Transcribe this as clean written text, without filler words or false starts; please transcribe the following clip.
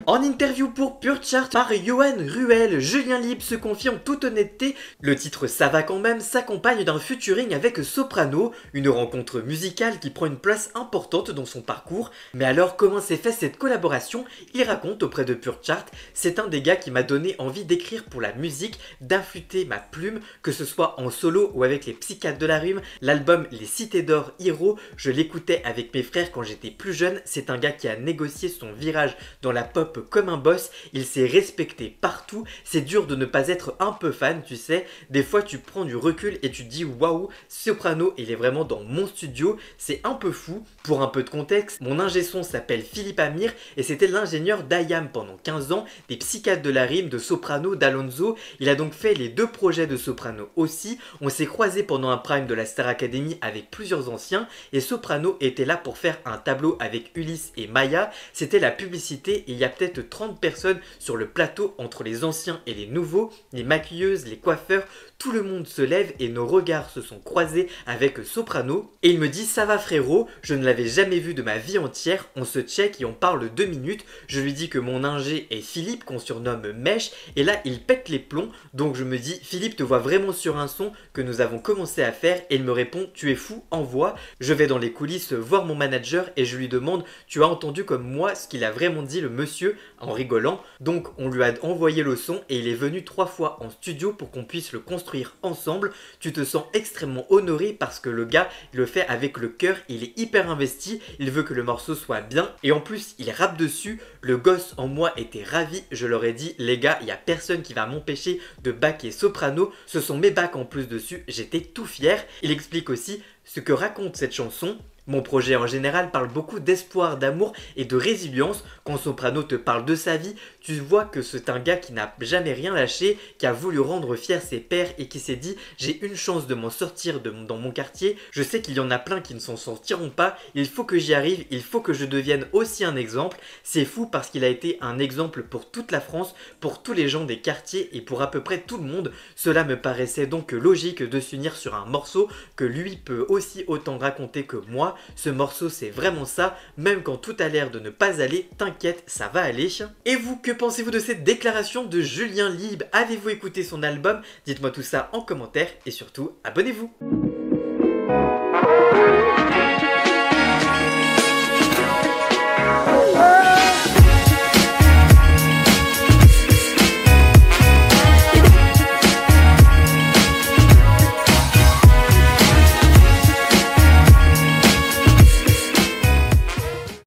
En interview pour Pure Chart par Yoann Ruel, Julien Libre se confie en toute honnêteté. Le titre Ça va quand même s'accompagne d'un featuring avec Soprano, une rencontre musicale qui prend une place importante dans son parcours. Mais alors comment s'est fait cette collaboration? Il raconte auprès de Pure Chart: c'est un des gars qui m'a donné envie d'écrire pour la musique, d'affûter ma plume, que ce soit en solo ou avec les Psychiatres de la Rime. L'album Les Cités d'Or Hero, je l'écoutais avec mes frères quand j'étais plus jeune. C'est un gars qui a négocié son virage dans la pop comme un boss, il s'est respecté partout. C'est dur de ne pas être un peu fan, tu sais. Des fois tu prends du recul et tu te dis waouh, Soprano il est vraiment dans mon studio, c'est un peu fou. Pour un peu de contexte, mon ingé son s'appelle Philippe Amir et c'était l'ingénieur d'IAM pendant 15 ans, des Psychiatres de la Rime, de Soprano, d'Alonso. Il a donc fait les deux projets de Soprano aussi. On s'est croisés pendant un prime de la Star Academy avec plusieurs anciens et Soprano était là pour faire un tableau avec Ulysse et Maya. C'était la publicité et il y a peut-être 30 personnes sur le plateau entre les anciens et les nouveaux, les maquilleuses, les coiffeurs, tout le monde se lève et nos regards se sont croisés avec Soprano et il me dit: ça va frérot, je ne l'avais jamais vu de ma vie entière, on se check et on parle 2 minutes. Je lui dis que mon ingé est Philippe, qu'on surnomme Mèche, et là il pète les plombs. Donc je me dis: Philippe te voit vraiment sur un son que nous avons commencé à faire, et il me répond: tu es fou, envoie. Je vais dans les coulisses voir mon manager et je lui demande: tu as entendu comme moi ce qu'il a vraiment dit le monsieur, en rigolant. Donc on lui a envoyé le son et il est venu 3 fois en studio pour qu'on puisse le construire ensemble. Tu te sens extrêmement honoré parce que le gars il le fait avec le cœur, il est hyper investi, il veut que le morceau soit bien et en plus il rappe dessus. Le gosse en moi était ravi, je leur ai dit: les gars, il n'y a personne qui va m'empêcher de backer Soprano, ce sont mes backs en plus dessus, j'étais tout fier. Il explique aussi ce que raconte cette chanson. Mon projet en général parle beaucoup d'espoir, d'amour et de résilience. Quand Soprano te parle de sa vie, tu vois que c'est un gars qui n'a jamais rien lâché, qui a voulu rendre fier ses pairs et qui s'est dit: j'ai une chance de m'en sortir dans mon quartier, je sais qu'il y en a plein qui ne s'en sortiront pas, il faut que j'y arrive, il faut que je devienne aussi un exemple. C'est fou parce qu'il a été un exemple pour toute la France, pour tous les gens des quartiers et pour à peu près tout le monde. Cela me paraissait donc logique de s'unir sur un morceau que lui peut aussi autant raconter que moi. Ce morceau c'est vraiment ça, même quand tout a l'air de ne pas aller, t'inquiète, ça va aller. Et vous, que pensez-vous de cette déclaration de Julien Libre? Avez-vous écouté son album? Dites-moi tout ça en commentaire et surtout abonnez-vous.